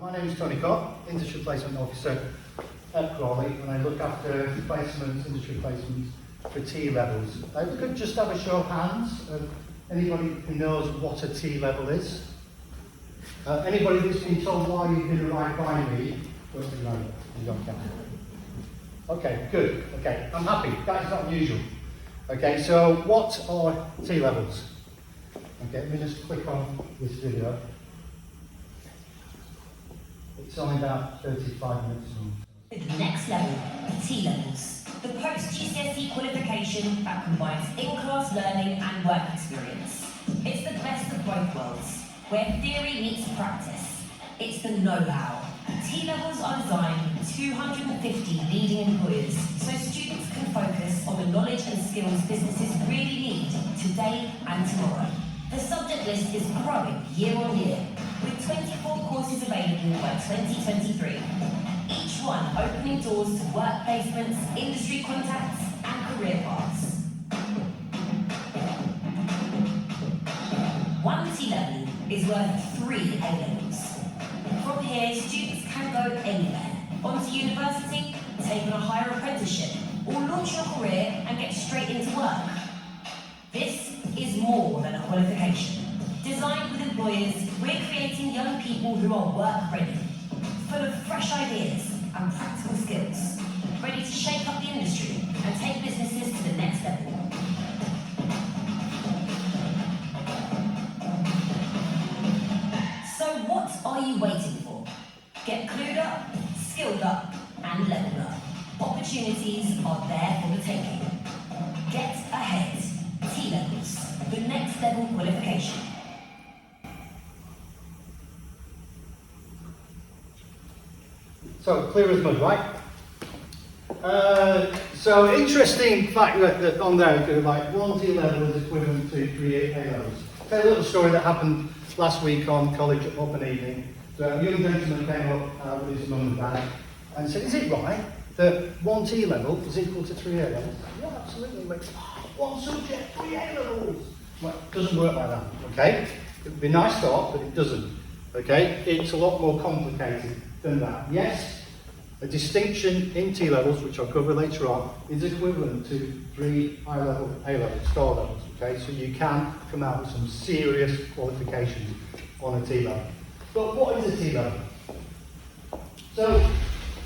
My name is Tony Cobb, Industry Placement Officer at Crawley, and I look after placements, industry placements for T levels. If we could just have a show of hands of anybody who knows what a T level is. Anybody that's been told why you've been arrived by me, what's the name? You don't count. Okay, good. Okay, I'm happy. That is not unusual. Okay, so what are T levels? Okay, let me just click on this video. It's only about 35 minutes long. The next level, the T levels. The post-GCSE qualification that combines in-class learning and work experience. It's the best of both worlds, where theory meets practice. It's the know-how. T levels are designed for 250 leading employers, so students can focus on the knowledge and skills businesses really need today and tomorrow. The subject list is growing year on year, with 24 courses available by 2023. Each one opening doors to work placements, industry contacts, and career paths. One T level is worth 3 A levels. From here, students can go anywhere, onto university, take on a higher apprenticeship, or launch your career and get straight into work. This is more than a qualification. Designed with employers, we're creating young people who are work ready, full of fresh ideas and practical skills, ready to shake up the industry and take businesses to the next level. So what are you waiting for? Get clued up, skilled up, and leveled up. Opportunities are there for the taking. Get ahead. T levels, the next level qualification. So, clear as mud, right? So, interesting fact that on there, like 1 T level is equivalent to 3 A levels. Tell a little story that happened last week on college up an evening. So, a young gentleman came up with his mum and dad and said, "Is it right that 1 T level is equal to 3 A levels?" "Yeah, absolutely." He went, "One subject, 3 A levels." Well, it doesn't work like that, okay? It would be a nice thought, but it doesn't, okay? It's a lot more complicated than that. Yes, a distinction in T levels, which I'll cover later on, is equivalent to 3 A levels, star levels, okay? So you can come out with some serious qualifications on a T level. But what is a T level? So,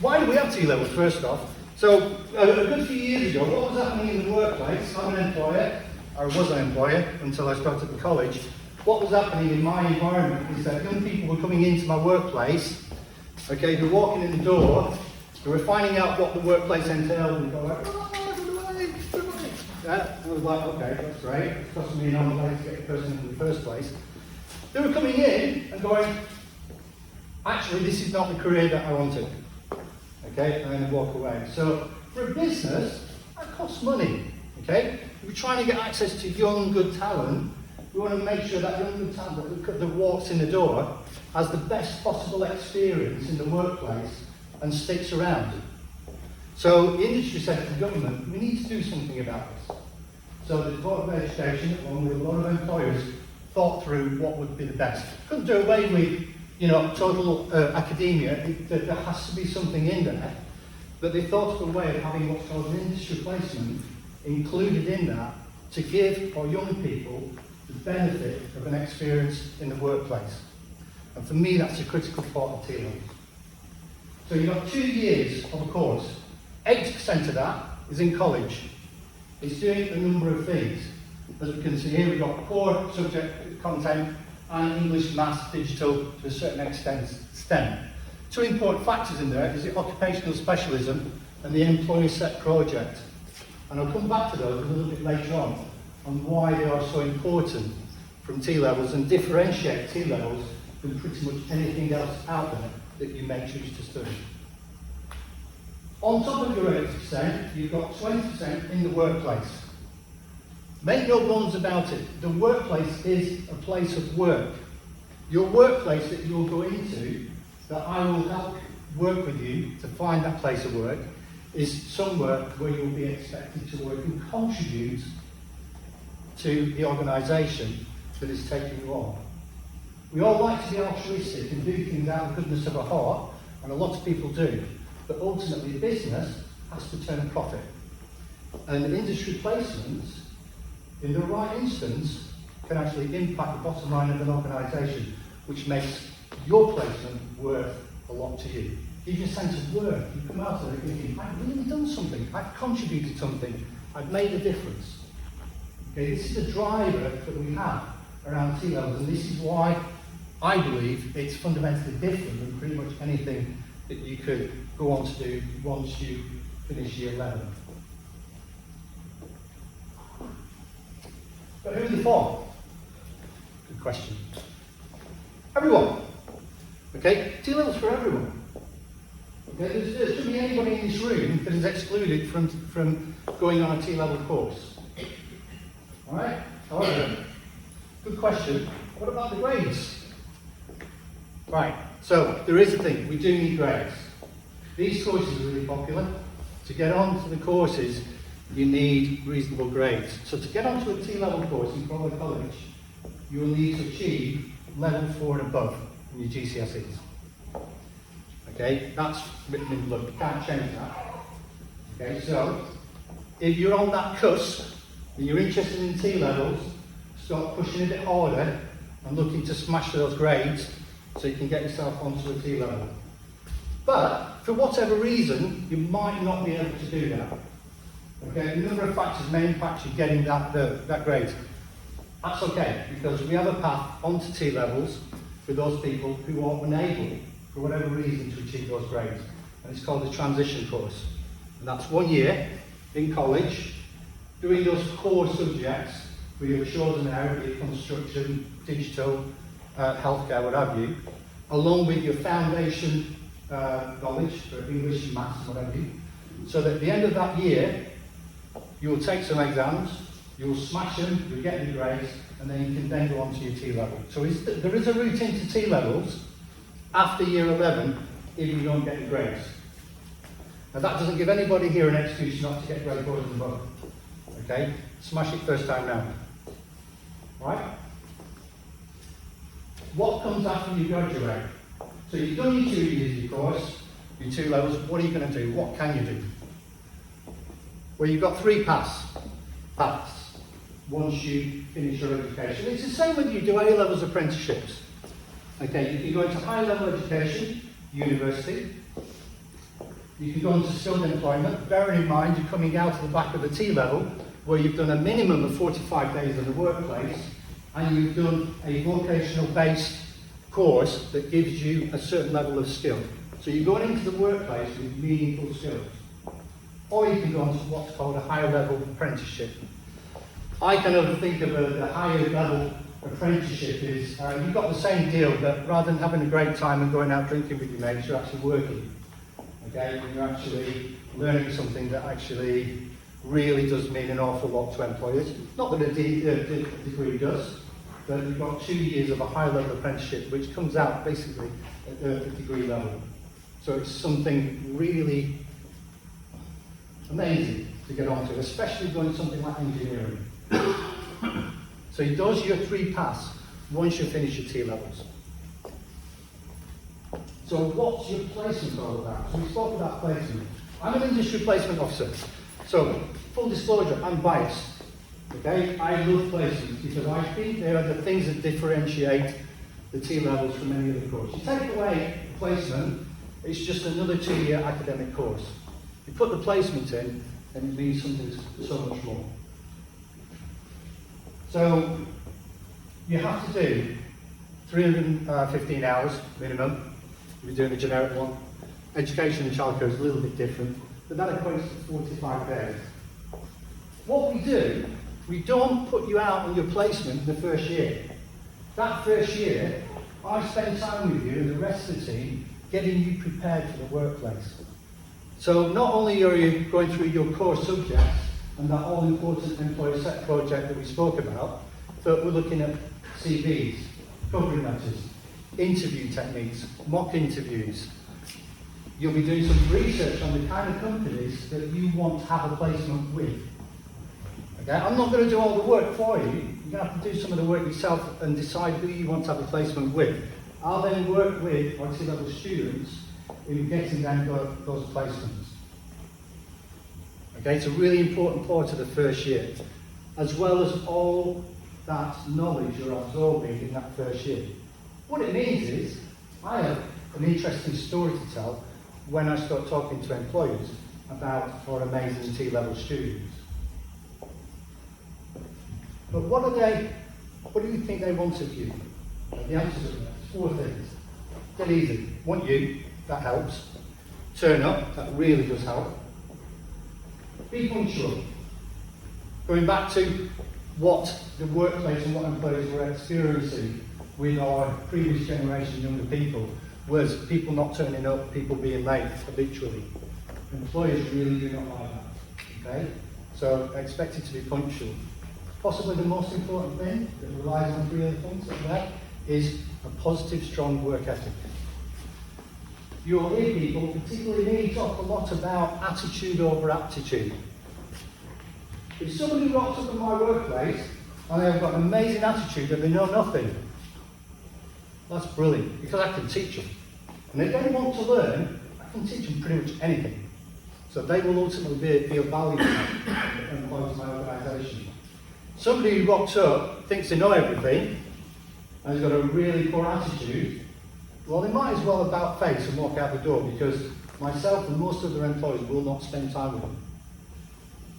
why do we have T levels, first off? So, a good few years ago, what was happening in the workplace? I'm an employer, I was an employer until I started at college. What was happening in my environment is that young people were coming into my workplace, okay, they were walking in the door, they were finding out what the workplace entailed and going like, good way. Yeah, I was like, okay, that's great, it's costing me an arm and leg to get the person in the first place. They were coming in and going, actually, this is not the career that I wanted. Okay, and then walk away. So, for a business, that costs money. Okay, if we're trying to get access to young, good talent, we want to make sure that young, good talent that walks in the door has the best possible experience in the workplace and sticks around. So, the industry sector and government, we need to do something about this. So, the Department of Education, along with a lot of employers, thought through what would be the best. Couldn't do away with total academia. There has to be something in there, but they thought of a way of having what's called an industry placement included in that to give our young people the benefit of an experience in the workplace. And for me, that's a critical part of T levels. So you've got 2 years of a course. 80% of that is in college. It's doing a number of things. As we can see here, we've got core subject content, and English, Maths, Digital, to a certain extent, STEM. 2 important factors in there is the occupational specialism and the employer set project. And I'll come back to those a little bit later on why they are so important from T levels and differentiate T levels from pretty much anything else out there that you may choose to study. On top of your 80%, you've got 20% in the workplace. Make no bones about it, the workplace is a place of work. Your workplace that you'll go into, that I will help work with you to find that place of work, is somewhere where you'll be expected to work and contribute to the organisation that is taking you on. We all like to be altruistic and do things out of the goodness of our heart, and a lot of people do. But ultimately, business has to turn a profit. And industry placements, in the right instance, can actually impact the bottom line of an organisation, which makes your placement worth a lot to you. Gives you a sense of worth. You come out of it thinking, I've really done something, I've contributed something, I've made a difference. Okay, this is the driver that we have around T-levels, and this is why I believe it's fundamentally different than pretty much anything that you could go on to do once you finish year 11. But who's the for? Good question. Everyone. Okay, T-levels for everyone. Okay, there shouldn't be anybody in this room that is excluded from going on a T-level course. All right. However, good question. What about the grades? Right. So there is a thing. We do need grades. These courses are really popular. To get onto the courses, you need reasonable grades. So to get onto a T-level course in Crawley College, you will need to achieve level 4 and above in your GCSEs. Okay, that's written in blood. You can't change that. Okay, so if you're on that cusp and you're interested in T-levels, start pushing a bit harder and looking to smash those grades so you can get yourself onto a T-level. But for whatever reason, you might not be able to do that. Okay, a number of factors may impact you getting that grade. That's okay, because we have a path onto T-levels for those people who are unable, for whatever reason, to achieve those grades. And it's called the transition course. And that's 1 year in college, doing those core subjects where you've chosen now, be it construction, digital, healthcare, what have you, along with your foundation knowledge for English and maths and what have you. So that at the end of that year, you will take some exams, you will smash them, you'll get your grades, and then you can then go on to your T-level. So there is a route into T-levels after year 11 if you don't get your grades. Now that doesn't give anybody here an excuse not to get grade 4 and above. Okay? Smash it first time round. Right? What comes after you graduate? So you've done your 2 years of your course, your 2 levels, what are you going to do? What can you do? Well, you've got 3 paths once you finish your education. It's the same whether you do A-levels apprenticeships. Okay, you can go into high-level education, university. You can go into skilled employment. Bearing in mind you're coming out of the back of the T-level, where you've done a minimum of 45 days in the workplace, and you've done a vocational-based course that gives you a certain level of skill. So you're going into the workplace with meaningful skills. Or you can go on to what's called a higher level apprenticeship. I kind of think of a higher level apprenticeship is you've got the same deal, but rather than having a great time and going out drinking with your mates, you're actually working. Okay, and you're actually learning something that actually really does mean an awful lot to employers. Not that a degree does, but you've got 2 years of a high level apprenticeship, which comes out basically at the degree level. So it's something really amazing to get onto, especially doing something like engineering. So those are your 3 paths once you finish your T-levels. So what's your placement all about? So we spoke about placement. I'm an industry placement officer. So full disclosure, I'm biased. Okay, I love placements because I think they are the things that differentiate the T-levels from any other course. You take away placement, it's just another 2-year academic course. You put the placement in, and it means something so much more. So you have to do 315 hours minimum. If you're doing a generic one. Education and childcare is a little bit different, but that equates to 45 days. What we do, we don't put you out on your placement in the first year. That first year, I spend time with you and the rest of the team getting you prepared for the workplace. So not only are you going through your core subjects and that all-important employer set project that we spoke about, but we're looking at CVs, covering letters, interview techniques, mock interviews. You'll be doing some research on the kind of companies that you want to have a placement with. Okay? I'm not going to do all the work for you. You're going to have to do some of the work yourself and decide who you want to have a placement with. I'll then work with our T-level students in getting them those placements. Okay, it's a really important part of the first year, as well as all that knowledge you're absorbing in that first year. What it means is, I have an interesting story to tell when I start talking to employers about our amazing T-level students. But what do you think they want of you? The answers are 4 things. Dead easy. Want you, that helps. Turn up, that really does help. Be punctual. Going back to what the workplace and what employers were experiencing with our previous generation of younger people was people not turning up, people being late habitually. Employers really do not like that. Okay? So expect it to be punctual. Possibly the most important thing that relies on 3 other things like that is a positive, strong work ethic. You'll hear people, particularly me, talk a lot about attitude over aptitude. If somebody rocks up in my workplace and they've got an amazing attitude and they know nothing, that's brilliant, because I can teach them. And if they want to learn, I can teach them pretty much anything. So they will ultimately feel valued and part of my organisation. Somebody who rocks up, thinks they know everything, and has got a really poor attitude, well, they might as well about face and walk out the door, because myself and most other employees will not spend time with them.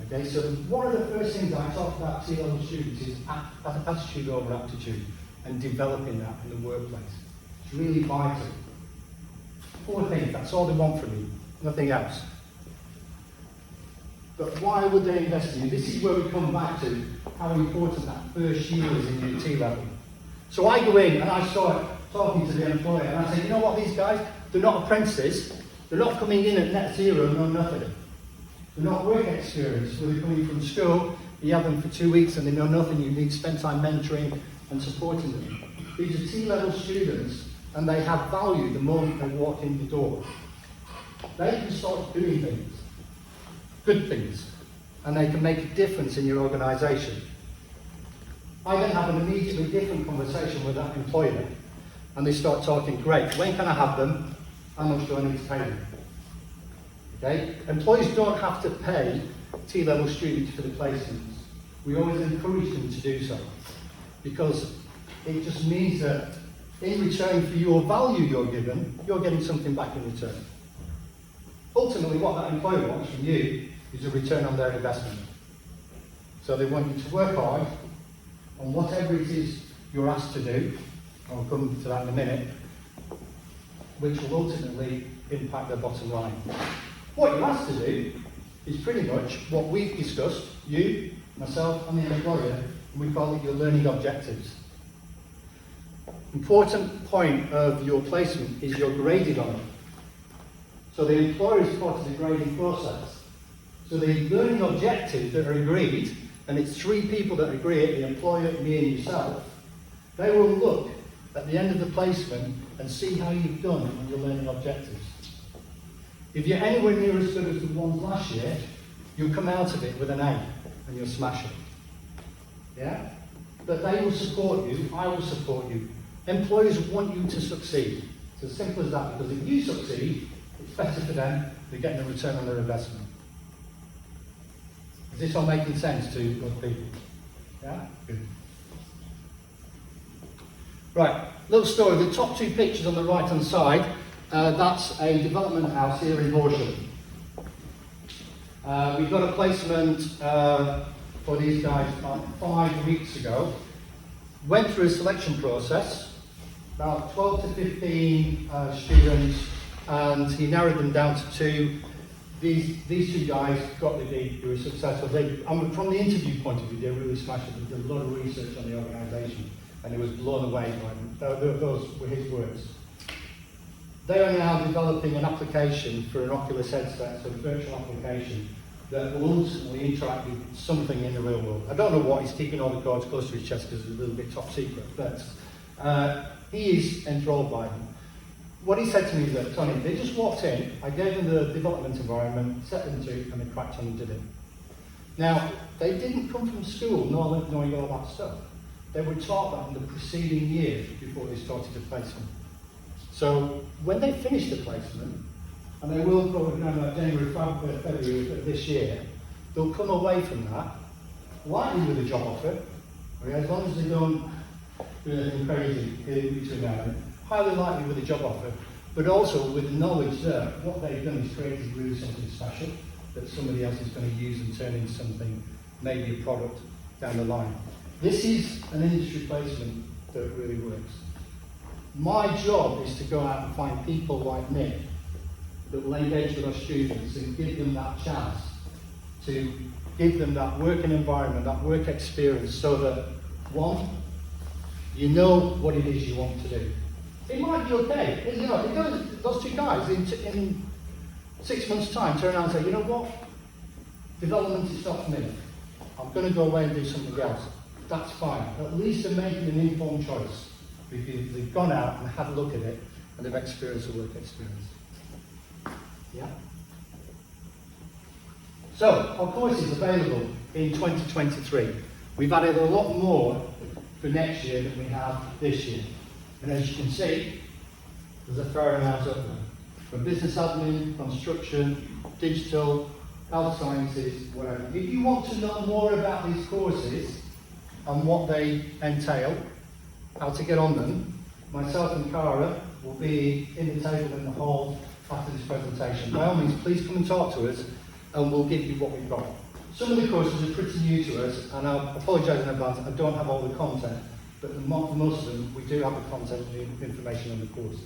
Okay, so one of the first things I talk about to T-level students is attitude over aptitude and developing that in the workplace. It's really vital. 4 things, that's all they want from you, nothing else. But why would they invest in you? This is where we come back to how important that first year is in your T-level. So I go in and I start talking to the employer and I say, you know what, these guys, they're not apprentices, they're not coming in at net zero, no nothing. They're not work experience, where they're coming from school, you have them for 2 weeks and they know nothing, you need to spend time mentoring and supporting them. These are T-level students and they have value the moment they walk in the door. They can start doing things, good things, and they can make a difference in your organisation. I then have an immediately different conversation with that employer and they start talking, great, when can I have them? How much do I need to pay them? Okay? Employers don't have to pay T-level students for the placements. We always encourage them to do so, because it just means that in return for your value you're given, you're getting something back in return. Ultimately, what that employer wants from you is a return on their investment. So they want you to work hard on whatever it is you're asked to do. I'll come to that in a minute, which will ultimately impact their bottom line. What you're asked to do is pretty much what we've discussed, you, myself and the employer, and we call it your learning objectives. Important point of your placement is you're graded on it. So the employer is part of the grading process. So the learning objectives that are agreed, and it's 3 people that agree it, the employer, me and yourself, they will look at the end of the placement and see how you've done on your learning objectives. If you're anywhere near as good as the ones last year, you'll come out of it with an A and you'll smash it. Yeah? But they will support you, I will support you. Employers want you to succeed. It's as simple as that, because if you succeed, it's better for them, they're getting a return on their investment. Is this all making sense to other people? Yeah? Good. Right, little story. The top 2 pictures on the right hand side, that's a development house here in Horsham. We got a placement for these guys about 5 weeks ago. Went through a selection process, about 12 to 15 students, and he narrowed them down to 2. These 2 guys got the deed, they were successful. From the interview point of view, they really smashed it. They did a lot of research on the organisation, and he was blown away by them. Those were his words. They are now developing an application for an Oculus headset, so a virtual application, that will ultimately interact with something in the real world. I don't know what, he's keeping all the cards close to his chest because it's a little bit top secret, but he is enthralled by them. What he said to me is that, Tony, they just walked in, I gave them the development environment, set them to it, and they cracked on and did it. Now, they didn't come from school knowing all that stuff. they were taught that in the preceding year before they started the placement. So when they finish the placement, and they will probably around about January, February of this year, they'll come away from that, likely with a job offer, okay, as long as they don't do anything crazy in between now and then, highly likely with a job offer, but also with the knowledge that what they've done is created really something special that somebody else is going to use and turn into something, maybe a product down the line. This is an industry placement that really works. My job is to go out and find people like Nick that will engage with our students and give them that chance to give them that working environment, that work experience, so that, one, you know what it is you want to do. It might be okay. You know, those two guys in 6 months' time turn around and say, you know what, development is not for me. I'm going to go away and do something else. That's fine. At least they're making an informed choice because they've gone out and had a look at it and they've experienced a work experience. Yeah. So, our course is available in 2023. We've added a lot more for next year than we have this year. And as you can see, there's a fair amount up there. From business admin, construction, digital, health sciences, whatever. If you want to know more about these courses and what they entail, how to get on them, myself and Cara will be in the table in the hall after this presentation. By all means, please come and talk to us and we'll give you what we've got. Some of the courses are pretty new to us, and I apologise in advance, I don't have all the content, but for most of them, we do have the content and the information on the courses.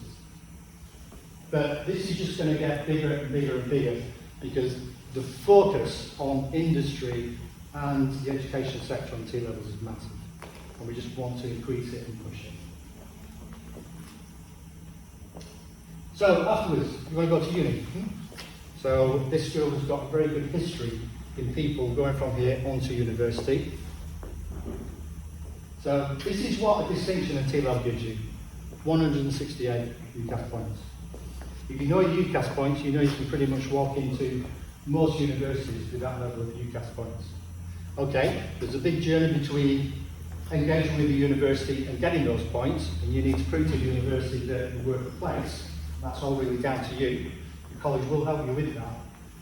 But this is just going to get bigger and bigger and bigger because the focus on industry and the education sector on T-levels is massive, and we just want to increase it and push it. So afterwards, you want to go to uni. So this school has got a very good history in people going from here onto university. So this is what a distinction at T-level gives you. 168 UCAS points. If you know your UCAS points, you know you can pretty much walk into most universities with that level of UCAS points. Okay, there's a big journey between engaging with the university and getting those points, and you need to prove to the university that you work a place. That's all really down to you. The college will help you with that.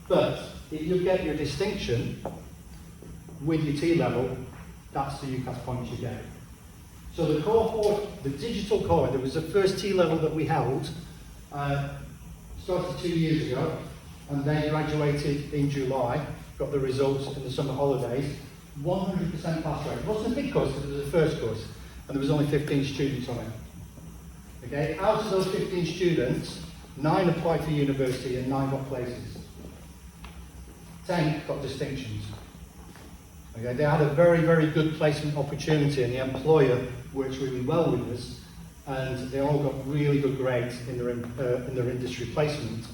But if you get your distinction with your T-level, that's the UCAS points you get. So the cohort, the digital cohort, there was the first T-level that we held, started 2 years ago, and they graduated in July, got the results in the summer holidays, 100% pass rate. It wasn't a big course, it was the first course, and there was only 15 students on it. Okay, out of those 15 students, 9 applied for university and 9 got places. 10 got distinctions. Okay, they had a very, very good placement opportunity, and the employer works really well with us, and they all got really good grades in their industry placement,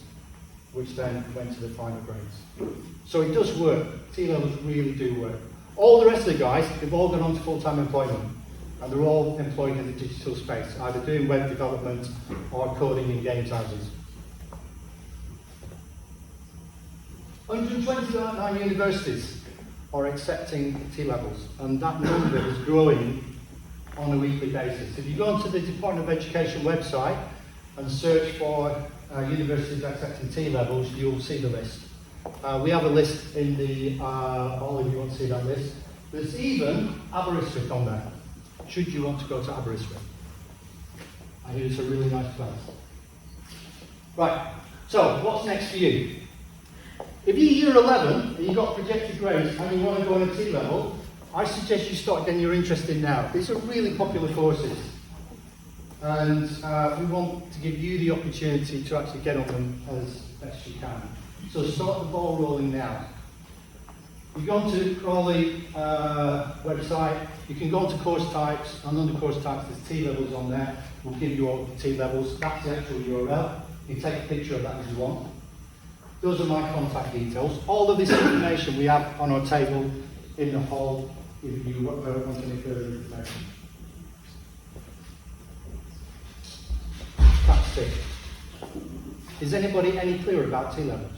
which then went to the final grades. So it does work. T-levels really do work. All the rest of the guys, they've all gone on to full-time employment, and they're all employed in the digital space, either doing web development or coding in games houses. 129 universities are accepting T-levels, and that number is growing on a weekly basis. If you go onto the Department of Education website and search for universities accepting T-levels, you'll see the list. We have a list in the, all of you want to see that list. There's even Aberystwyth on there, should you want to go to Aberystwyth. I hear it's a really nice place. Right, so what's next for you? If you're year 11 and you've got projected grades and you want to go on a T-level, I suggest you start getting your interest in now. These are really popular courses, and we want to give you the opportunity to actually get on them as best you can. So start the ball rolling now. You go onto Crawley website, you can go onto course types, and under course types there's T-levels on there. We'll give you all the T-levels. That's the actual URL. You can take a picture of that if you want. Those are my contact details. All of this information we have on our table in the hall if you want any further information. That's it. Is anybody any clearer about T-levels?